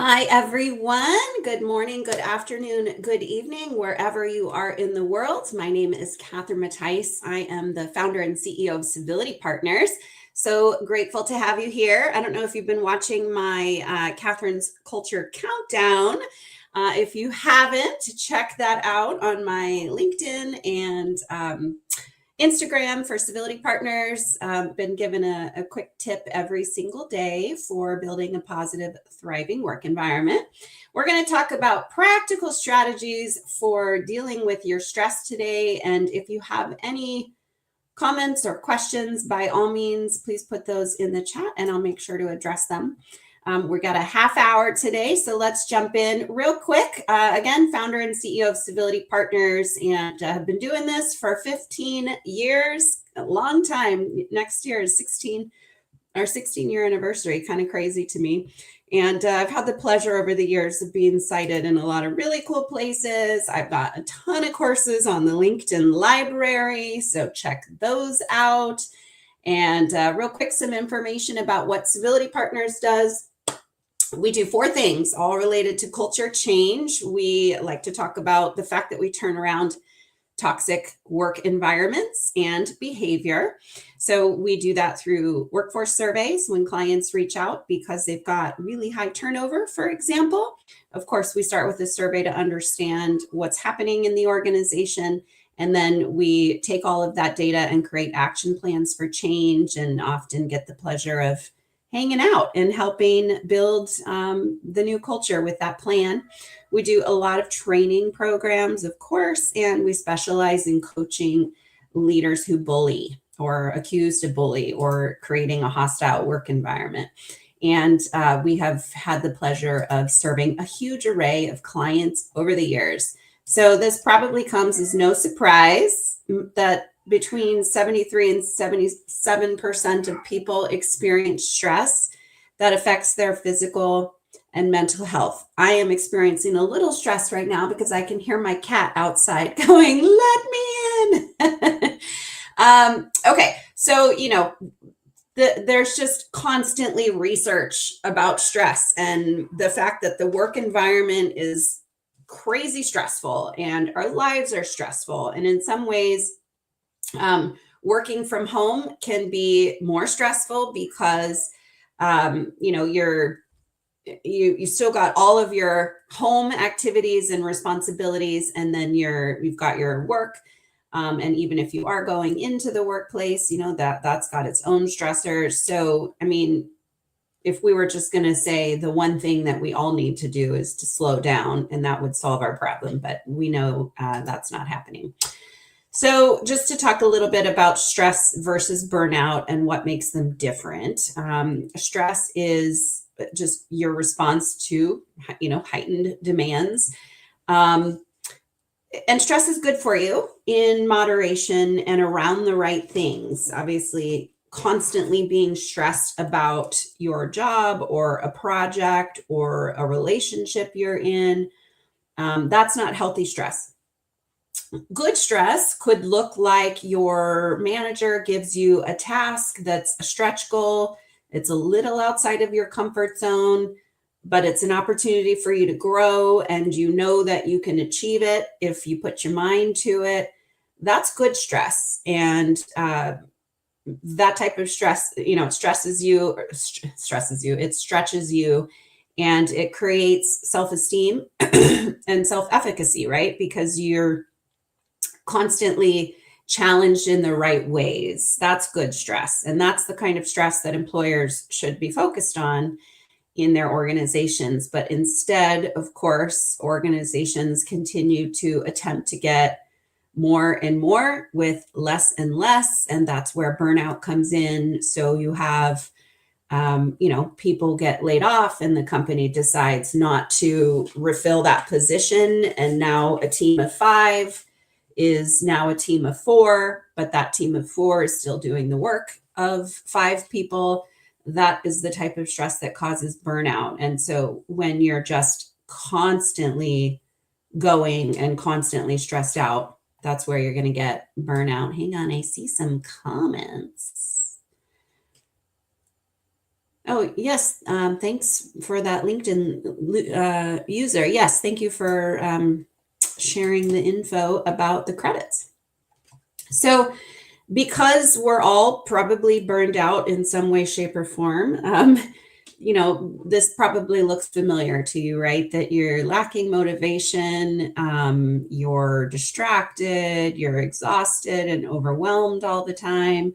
Hi, everyone. Good morning, good afternoon, good evening, wherever you are in the world. My name is Catherine Mattice. I am the founder and CEO of Civility Partners. So grateful to have you here. I don't know if you've been watching my Catherine's Culture Countdown. If you haven't, check that out on my LinkedIn and Instagram for Civility Partners. Been given a quick tip every single day for building a positive, thriving work environment. We're going to talk about practical strategies for dealing with your stress today. And if you have any comments or questions, by all means, please put those in the chat and I'll make sure to address them. We got a half hour today, so let's jump in real quick. Again, founder and CEO of Civility Partners, and have been doing this for 15 years, a long time. Next year is our 16-year anniversary, kind of crazy to me. And I've had the pleasure over the years of being cited in a lot of really cool places. I've got a ton of courses on the LinkedIn library, so check those out. And real quick, some information about what Civility Partners does. We do 4 things, all related to culture change. We like to talk about the fact that we turn around toxic work environments and behavior. So we do that through workforce surveys when clients reach out because they've got really high turnover, for example. Of course, we start with a survey to understand what's happening in the organization. And then we take all of that data and create action plans for change, and often get the pleasure of hanging out and helping build the new culture with that plan. We do a lot of training programs, of course, and we specialize in coaching leaders who bully or accused to bully or creating a hostile work environment. And we have had the pleasure of serving a huge array of clients over the years. So this probably comes as no surprise that between 73 and 77% of people experience stress that affects their physical and mental health. I am experiencing a little stress right now because I can hear my cat outside going, "Let me in." Okay, so, there's just constantly research about stress and the fact that the work environment is crazy stressful and our lives are stressful. And in some ways, working from home can be more stressful because you still got all of your home activities and responsibilities, and then you've got your work, and even if you are going into the workplace, that's got its own stressors. So I mean, if we were just going to say the one thing that we all need to do is to slow down, and that would solve our problem, but we know that's not happening. So just to talk a little bit about stress versus burnout and what makes them different. Stress is just your response to, heightened demands. And stress is good for you in moderation and around the right things. Obviously, constantly being stressed about your job or a project or a relationship you're in, that's not healthy stress. Good stress could look like your manager gives you a task that's a stretch goal. It's a little outside of your comfort zone, but it's an opportunity for you to grow, and you know that you can achieve it if you put your mind to it. That's good stress. And that type of stress, it stresses you, it stretches you, and it creates self-esteem and self-efficacy, right? Because you're constantly challenged in the right ways. That's good stress. And that's the kind of stress that employers should be focused on in their organizations. But instead, of course, organizations continue to attempt to get more and more with less and less. And that's where burnout comes in. So you have people get laid off and the company decides not to refill that position. And now a team of 5 is now a team of 4, but that team of 4 is still doing the work of 5 people. That is the type of stress that causes burnout. And so when you're just constantly going and constantly stressed out, that's where you're going to get burnout. Hang on, I see some comments. Oh, yes. Thanks for that LinkedIn user. Yes, thank you for sharing the info about the credits. So, because we're all probably burned out in some way, shape, or form, this probably looks familiar to you, right? That you're lacking motivation, you're distracted, you're exhausted and overwhelmed all the time.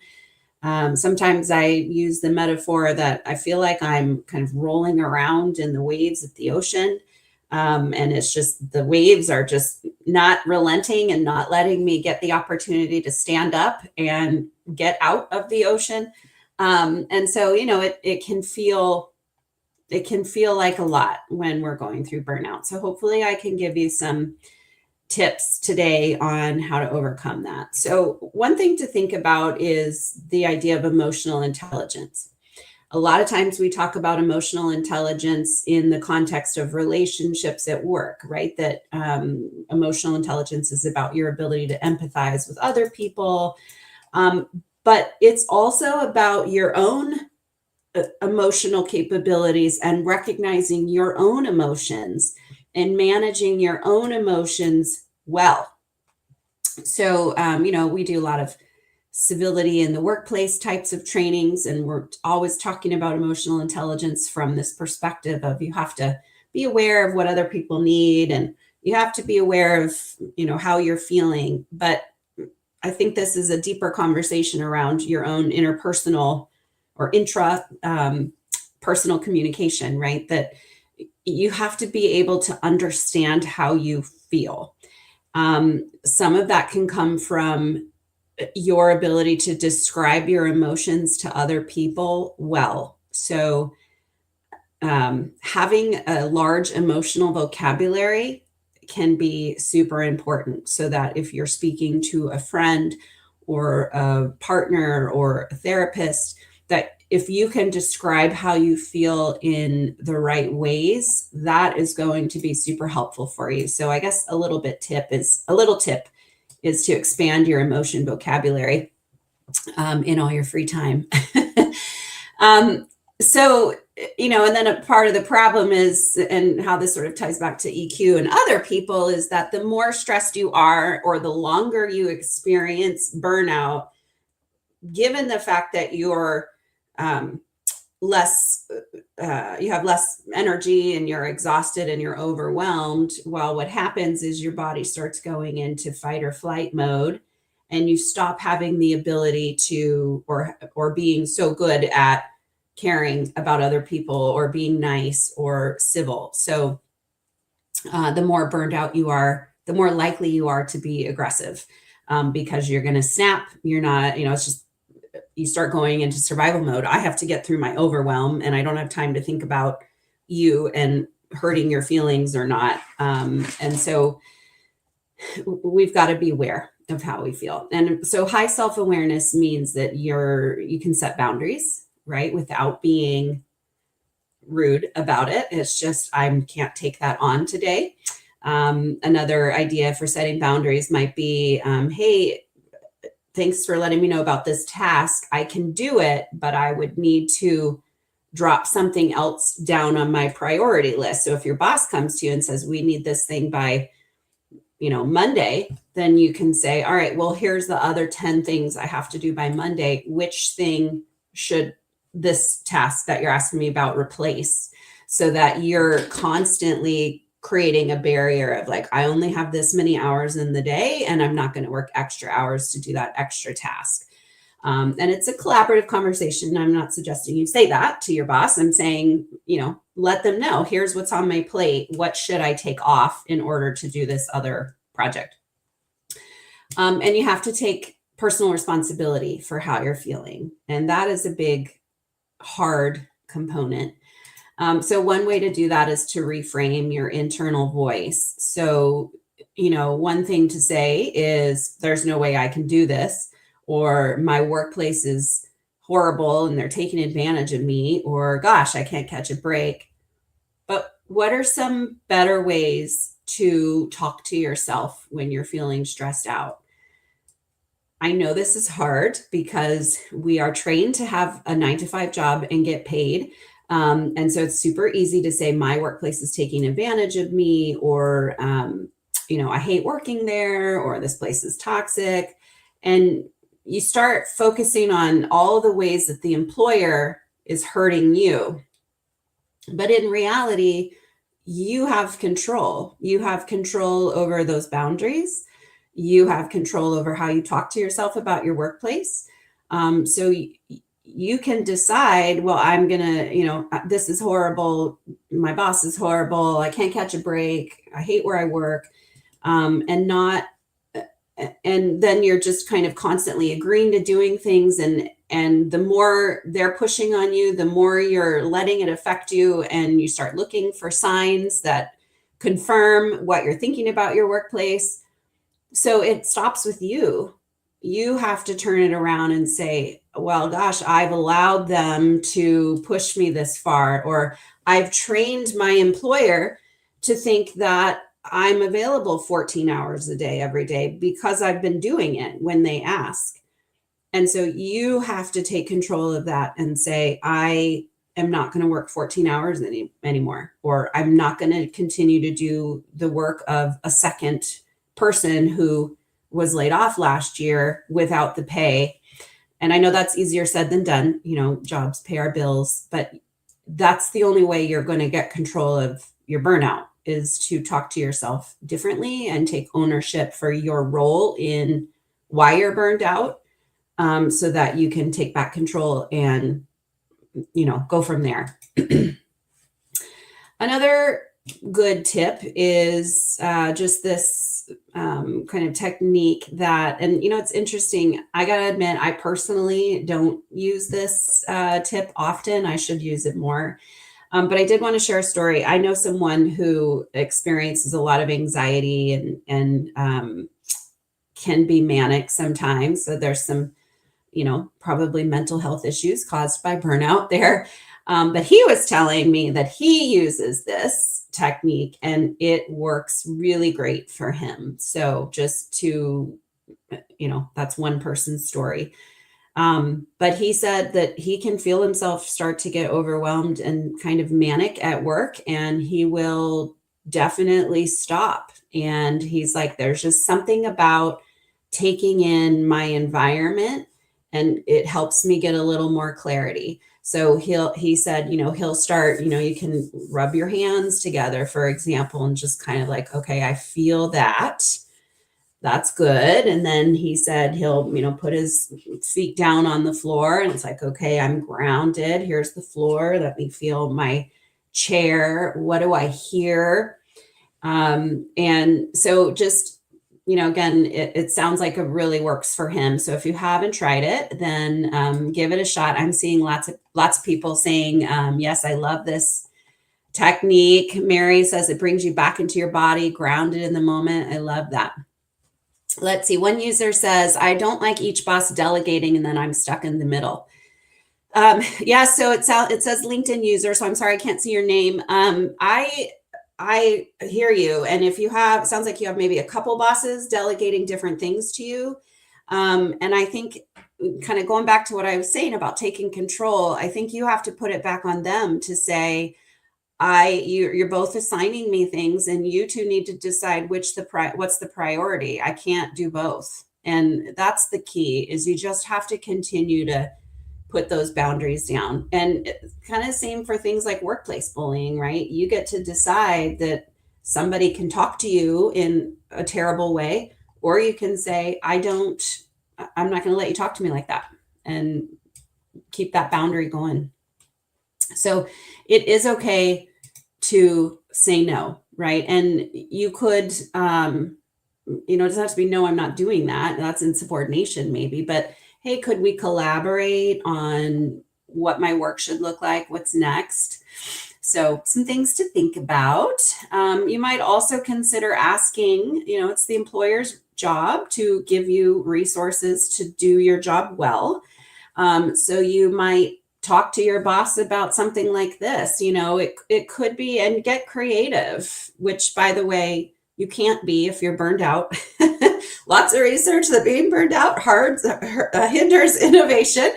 Sometimes I use the metaphor that I feel like I'm kind of rolling around in the waves of the ocean. And it's just the waves are just not relenting and not letting me get the opportunity to stand up and get out of the ocean. And so, it can feel like a lot when we're going through burnout. So hopefully I can give you some tips today on how to overcome that. So, one thing to think about is the idea of emotional intelligence. A lot of times we talk about emotional intelligence in the context of relationships at work, right? That emotional intelligence is about your ability to empathize with other people. Um, but it's also about your own emotional capabilities and recognizing your own emotions and managing your own emotions well. So, we do a lot of civility in the workplace types of trainings, and we're always talking about emotional intelligence from this perspective of you have to be aware of what other people need, and you have to be aware of, how you're feeling. But I think this is a deeper conversation around your own interpersonal or intra personal communication, right? That you have to be able to understand how you feel. Some of that can come from your ability to describe your emotions to other people well. So, having a large emotional vocabulary can be super important so that if you're speaking to a friend or a partner or a therapist, that if you can describe how you feel in the right ways, that is going to be super helpful for you. So I guess a little tip is to expand your emotion vocabulary in all your free time. um, so, and then a part of the problem is, and how this sort of ties back to EQ and other people, is that the more stressed you are, or the longer you experience burnout, given the fact that you're um, less you have less energy and you're exhausted and you're overwhelmed, well, what happens is your body starts going into fight or flight mode, and you stop having the ability to, or being so good at caring about other people or being nice or civil. So the more burned out you are, the more likely you are to be aggressive, because you're going to snap. You're not, it's just, you start going into survival mode. I have to get through my overwhelm, and I don't have time to think about you and hurting your feelings or not. And so we've got to be aware of how we feel. And so high self-awareness means that you can set boundaries, right? Without being rude about it. It's just, I can't take that on today. Another idea for setting boundaries might be, hey, thanks for letting me know about this task. I can do it, but I would need to drop something else down on my priority list. So if your boss comes to you and says, we need this thing by, Monday, then you can say, all right, well, here's the other 10 things I have to do by Monday. Which thing should this task that you're asking me about replace? So that you're constantly creating a barrier of like, I only have this many hours in the day, and I'm not going to work extra hours to do that extra task. And it's a collaborative conversation. I'm not suggesting you say that to your boss. I'm saying, let them know, here's what's on my plate. What should I take off in order to do this other project? And you have to take personal responsibility for how you're feeling. And that is a big, hard component. So one way to do that is to reframe your internal voice. So, one thing to say is, there's no way I can do this, or my workplace is horrible and they're taking advantage of me, or gosh, I can't catch a break. But what are some better ways to talk to yourself when you're feeling stressed out? I know this is hard because we are trained to have a 9 to 5 job and get paid. And so it's super easy to say my workplace is taking advantage of me, or, I hate working there, or this place is toxic. And you start focusing on all the ways that the employer is hurting you. But in reality, you have control. You have control over those boundaries. You have control over how you talk to yourself about your workplace. You can decide, well, I'm going to, this is horrible. My boss is horrible. I can't catch a break. I hate where I work. And not, and then you're just kind of constantly agreeing to doing things, and the more they're pushing on you, the more you're letting it affect you, and you start looking for signs that confirm what you're thinking about your workplace. So it stops with you. You have to turn it around and say, well, gosh, I've allowed them to push me this far, or I've trained my employer to think that I'm available 14 hours a day, every day, because I've been doing it when they ask. And so you have to take control of that and say, I am not going to work 14 hours anymore, or I'm not going to continue to do the work of a second person who was laid off last year without the pay. And I know that's easier said than done. Jobs pay our bills, but that's the only way you're going to get control of your burnout, is to talk to yourself differently and take ownership for your role in why you're burned out, so that you can take back control and, go from there. Another good tip is just this kind of technique that, and it's interesting. I gotta admit, I personally don't use this tip often. I should use it more. But I did want to share a story. I know someone who experiences a lot of anxiety and can be manic sometimes. So there's some, probably mental health issues caused by burnout there. But he was telling me that he uses this technique and it works really great for him. So just to, that's one person's story. But he said that he can feel himself start to get overwhelmed and kind of manic at work, and he will definitely stop. And he's like, there's just something about taking in my environment, and it helps me get a little more clarity. So he said, he'll start, you can rub your hands together, for example, and just kind of like, okay, I feel that. That's good. And then he said he'll, put his feet down on the floor, and it's like, okay, I'm grounded. Here's the floor. Let me feel my chair. What do I hear? And so just, again, it sounds like it really works for him. So if you haven't tried it, then give it a shot. I'm seeing lots of people saying, yes, I love this technique. Mary says it brings you back into your body, grounded in the moment. I love that. Let's see. One user says, I don't like each boss delegating and then I'm stuck in the middle. Yeah, so it says LinkedIn user, so I'm sorry I can't see your name. I hear you. And if you have, it sounds like you have maybe a couple bosses delegating different things to you. And I think, kind of going back to what I was saying about taking control, I think you have to put it back on them to say, you're both assigning me things, and you two need to decide what's the priority. I can't do both. And that's the key, is you just have to continue to put those boundaries down. And kind of same for things like workplace bullying, right? You get to decide that somebody can talk to you in a terrible way, or you can say, I'm not going to let you talk to me like that, and keep that boundary going. So it is okay to say no, right? And you could, it doesn't have to be, no, I'm not doing that. That's insubordination maybe, but hey, could we collaborate on what my work should look like? What's next? So some things to think about. You might also consider asking, it's the employer's job to give you resources to do your job well. So you might talk to your boss about something like this. It could be, and get creative, which, by the way, You can't be if you're burned out. Lots of research that being burned out hinders innovation.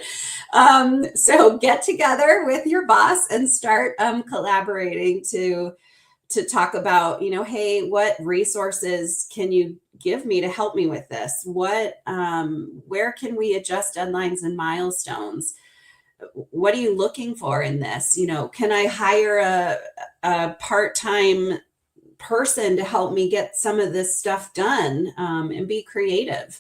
So get together with your boss and start collaborating to talk about, hey, what resources can you give me to help me with this? Where can we adjust deadlines and milestones? What are you looking for in this? Can I hire a part-time person to help me get some of this stuff done, and be creative?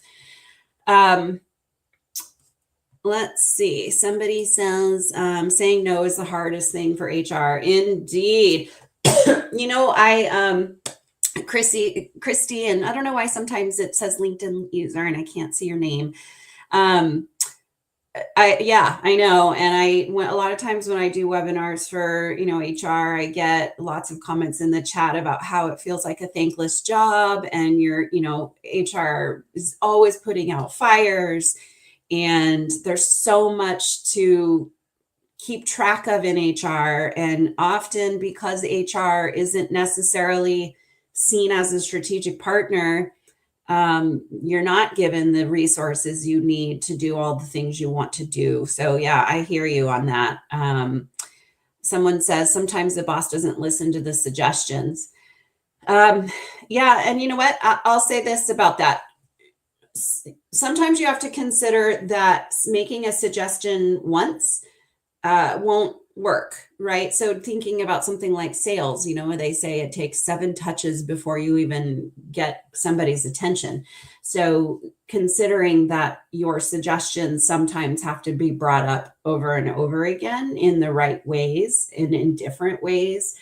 Let's see. Somebody says, saying no is the hardest thing for HR. Indeed. Christy, and I don't know why sometimes it says LinkedIn user and I can't see your name. I know. And a lot of times when I do webinars for, HR, I get lots of comments in the chat about how it feels like a thankless job, and HR is always putting out fires, and there's so much to keep track of in HR. And often, because HR isn't necessarily seen as a strategic partner, you're not given the resources you need to do all the things you want to do. So yeah, I hear you on that. Someone says sometimes the boss doesn't listen to the suggestions. Yeah, and you know what? I'll say this about that. Sometimes you have to consider that making a suggestion once won't work, right? So thinking about something like sales, when they say it takes 7 touches before you even get somebody's attention. So considering that your suggestions sometimes have to be brought up over and over again in the right ways and in different ways.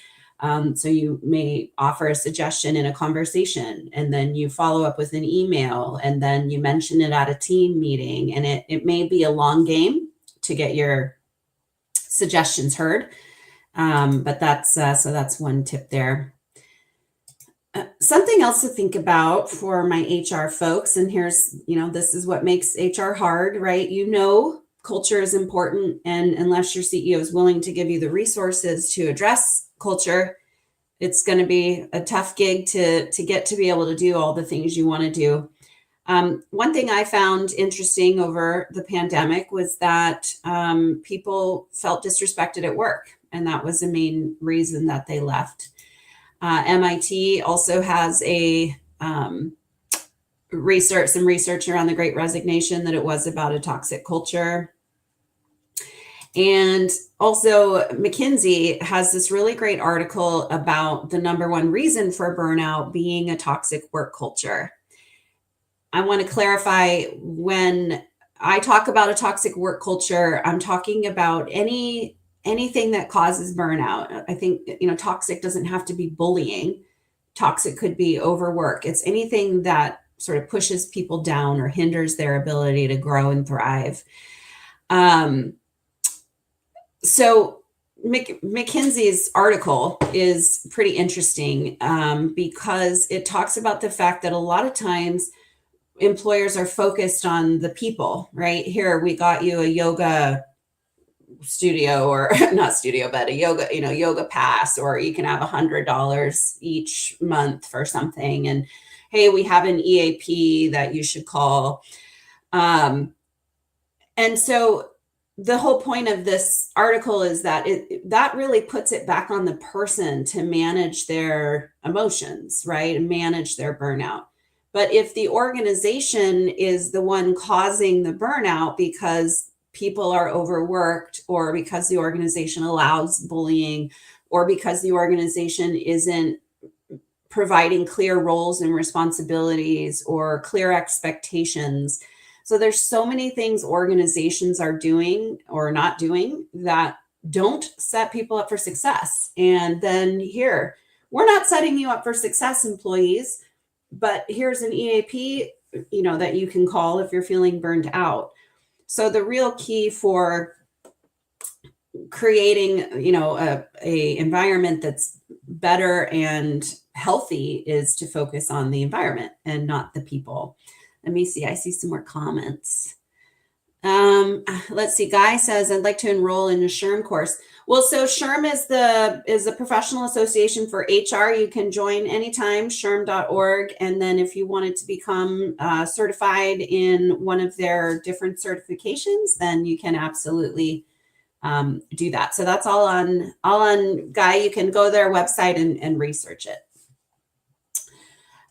So you may offer a suggestion in a conversation, and then you follow up with an email, and then you mention it at a team meeting, and it may be a long game to get your suggestions heard. But that's one tip there. Something else to think about for my HR folks, and here's, this is what makes HR hard, right? Culture is important, and unless your CEO is willing to give you the resources to address culture, it's going to be a tough gig to get to be able to do all the things you want to do. One thing I found interesting over the pandemic was that people felt disrespected at work, and that was the main reason that they left. MIT also has some research around the Great Resignation, that it was about a toxic culture. And also McKinsey has this really great article about the number one reason for burnout being a toxic work culture. I want to clarify, when I talk about a toxic work culture, I'm talking about anything that causes burnout. I think, toxic doesn't have to be bullying. Toxic could be overwork. It's anything that sort of pushes people down or hinders their ability to grow and thrive. So McKinsey's article is pretty interesting because it talks about the fact that a lot of times employers are focused on the people, right? Here, we got you a yoga studio, or not studio, but a yoga pass, or you can have $100 each month for something. And hey, we have an EAP that you should call. And so the whole point of this article is that that really puts it back on the person to manage their emotions, right? And manage their burnout. But if the organization is the one causing the burnout because people are overworked, or because the organization allows bullying, or because the organization isn't providing clear roles and responsibilities or clear expectations. So there's so many things organizations are doing or not doing that don't set people up for success. And then here, we're not setting you up for success, employees, but here's an EAP, that you can call if you're feeling burned out. So the real key for creating, a environment that's better and healthy is to focus on the environment and not the people. Let me see. I see some more comments. Let's see. Guy says, I'd like to enroll in a SHRM course. Well, so SHRM is the professional association for HR. You can join anytime, shrm.org. And then if you wanted to become certified in one of their different certifications, then you can absolutely do that. So that's all on Guy. You can go to their website and research it.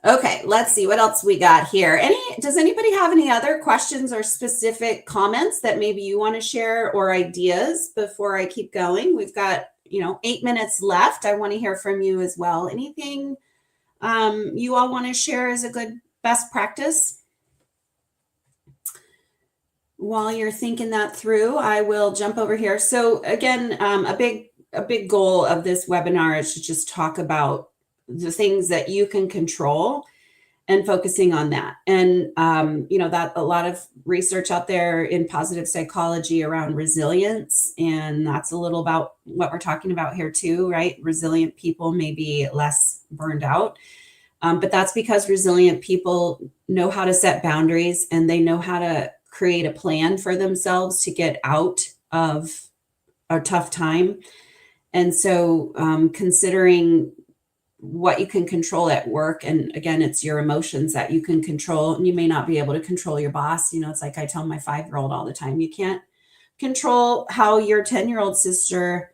Okay, let's see what else we got here. Does anybody have any other questions or specific comments that maybe you want to share or ideas before I keep going? We've got, 8 minutes left. I want to hear from you as well. Anything you all want to share as a good best practice? While you're thinking that through, I will jump over here. So again, a big goal of this webinar is to just talk about the things that you can control and focusing on that. And, that a lot of research out there in positive psychology around resilience. And that's a little about what we're talking about here too, right? Resilient people may be less burned out. But that's because resilient people know how to set boundaries and they know how to create a plan for themselves to get out of a tough time. And so considering what you can control at work, and again, it's your emotions that you can control, and you may not be able to control your boss. It's like I tell my 5-year-old all the time, you can't control how your 10-year-old sister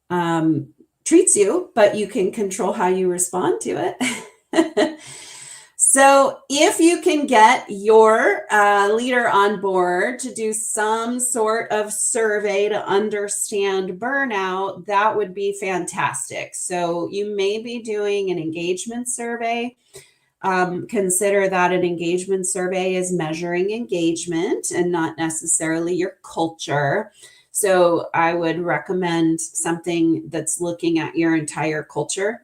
treats you, but you can control how you respond to it. So if you can get your leader on board to do some sort of survey to understand burnout, that would be fantastic. So you may be doing an engagement survey. Consider that an engagement survey is measuring engagement and not necessarily your culture. So I would recommend something that's looking at your entire culture.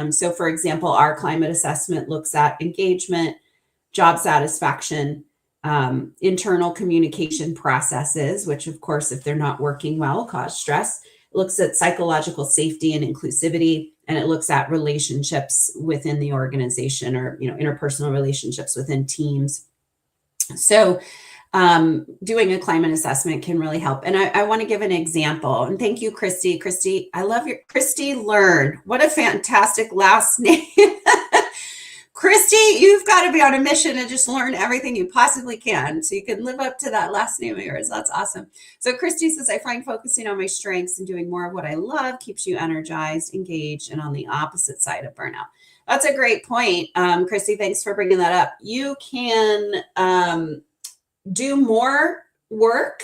So for example, our climate assessment looks at engagement, job satisfaction, internal communication processes, which of course, if they're not working well, cause stress. It looks at psychological safety and inclusivity, and it looks at relationships within the organization, or, interpersonal relationships within teams. So doing a climate assessment can really help. And I want to give an example. And thank you, Christy. Christy, I love your Christy Learn. What a fantastic last name. Christy, you've got to be on a mission and just learn everything you possibly can so you can live up to that last name of yours. That's awesome. So Christy says, I find focusing on my strengths and doing more of what I love keeps you energized, engaged, and on the opposite side of burnout. That's a great point. Christy, thanks for bringing that up. You can do more work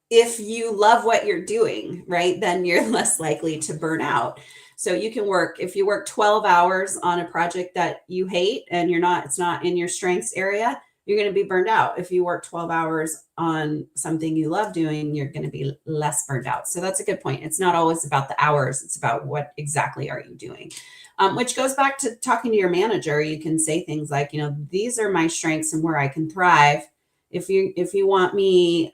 if you love what you're doing, right? Then you're less likely to burn out. So you can if you work 12 hours on a project that you hate and it's not in your strengths area, you're going to be burned out. If you work 12 hours on something you love doing, you're going to be less burned out. So that's a good point. It's not always about the hours. It's about what exactly are you doing, which goes back to talking to your manager. You can say things like, these are my strengths and where I can thrive. If you want me,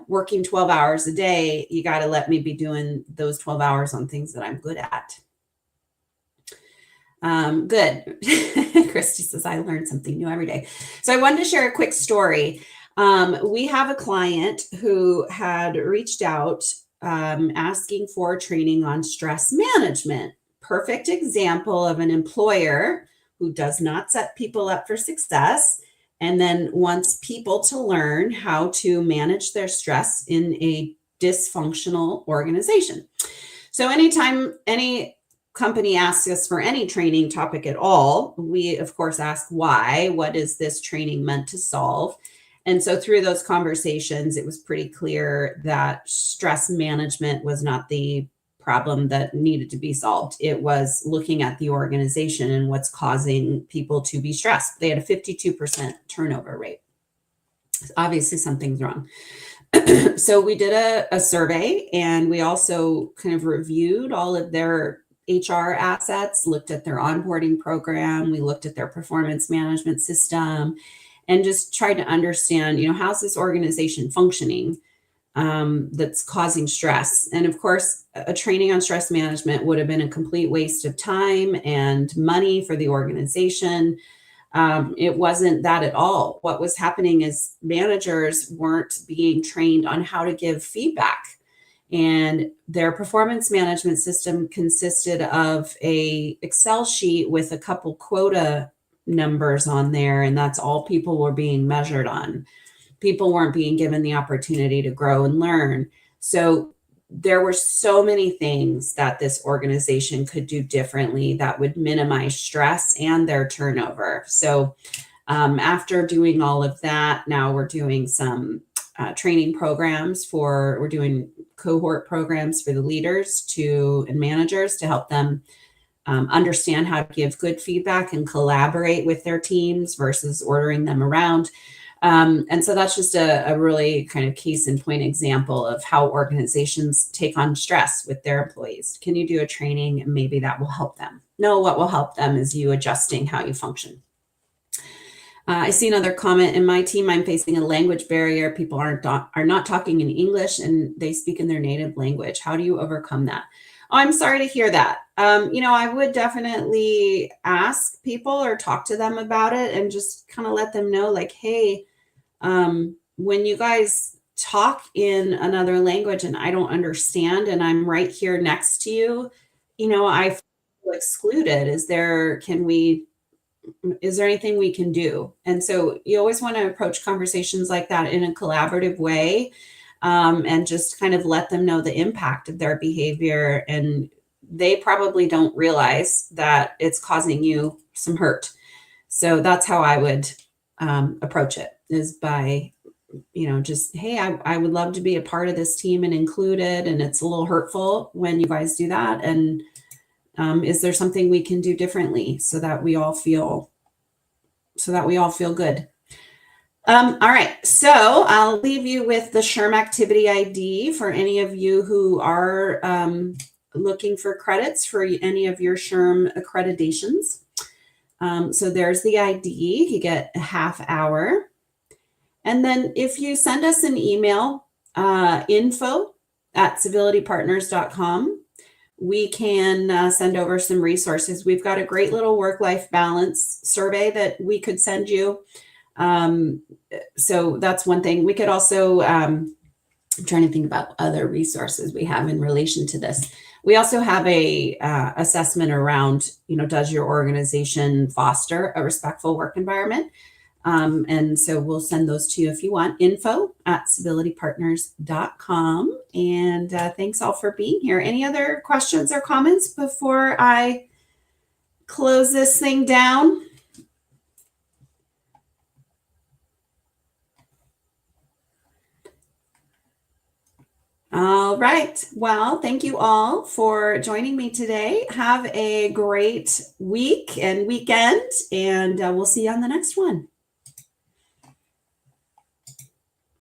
working 12 hours a day, you got to let me be doing those 12 hours on things that I'm good at. Good. Christy says, I learn something new every day. So I wanted to share a quick story. We have a client who had reached out asking for training on stress management. Perfect example of an employer who does not set people up for success and then wants people to learn how to manage their stress in a dysfunctional organization. So anytime any company asks us for any training topic at all, we of course ask why. What is this training meant to solve? And so through those conversations, it was pretty clear that stress management was not the problem that needed to be solved. It was looking at the organization and what's causing people to be stressed. They had a 52% turnover rate. Obviously, something's wrong. So we did a survey, and we also kind of reviewed all of their HR assets, looked at their onboarding program. We looked at their performance management system and just tried to understand, how's this organization functioning that's causing stress. And of course, a training on stress management would have been a complete waste of time and money for the organization. It wasn't that at all. What was happening is managers weren't being trained on how to give feedback. And their performance management system consisted of a Excel sheet with a couple quota numbers on there, and that's all people were being measured on. People weren't being given the opportunity to grow and learn. So there were so many things that this organization could do differently that would minimize stress and their turnover. So after doing all of that, now we're doing some training programs we're doing cohort programs for the leaders and managers to help them understand how to give good feedback and collaborate with their teams versus ordering them around. And so that's just a really kind of case in point example of how organizations take on stress with their employees. Can you do a training and maybe that will help them? No, what will help them is you adjusting how you function. I see another comment. In my team, I'm facing a language barrier. People are not talking in English and they speak in their native language. How do you overcome that? Oh, I'm sorry to hear that. I would definitely ask people or talk to them about it and just kind of let them know, like, hey, when you guys talk in another language and I don't understand and I'm right here next to you, I feel excluded. Is there anything we can do? And so you always want to approach conversations like that in a collaborative way, and just kind of let them know the impact of their behavior. And they probably don't realize that it's causing you some hurt. So that's how I would approach it, is by, just, hey, I would love to be a part of this team and included. And it's a little hurtful when you guys do that. And is there something we can do differently so that we all feel good? All right, so I'll leave you with the SHRM activity ID for any of you who are looking for credits for any of your SHRM accreditations. So there's the ID. You get a half hour. And then if you send us an email, info@civilitypartners.com, we can send over some resources. We've got a great little work-life balance survey that we could send you. So that's one thing. We could also, I'm trying to think about other resources we have in relation to this. We also have a assessment around, does your organization foster a respectful work environment? And so we'll send those to you if you want. info@civilitypartners.com. And thanks all for being here. Any other questions or comments before I close this thing down? All right. Well, thank you all for joining me today. Have a great week and weekend, and we'll see you on the next one.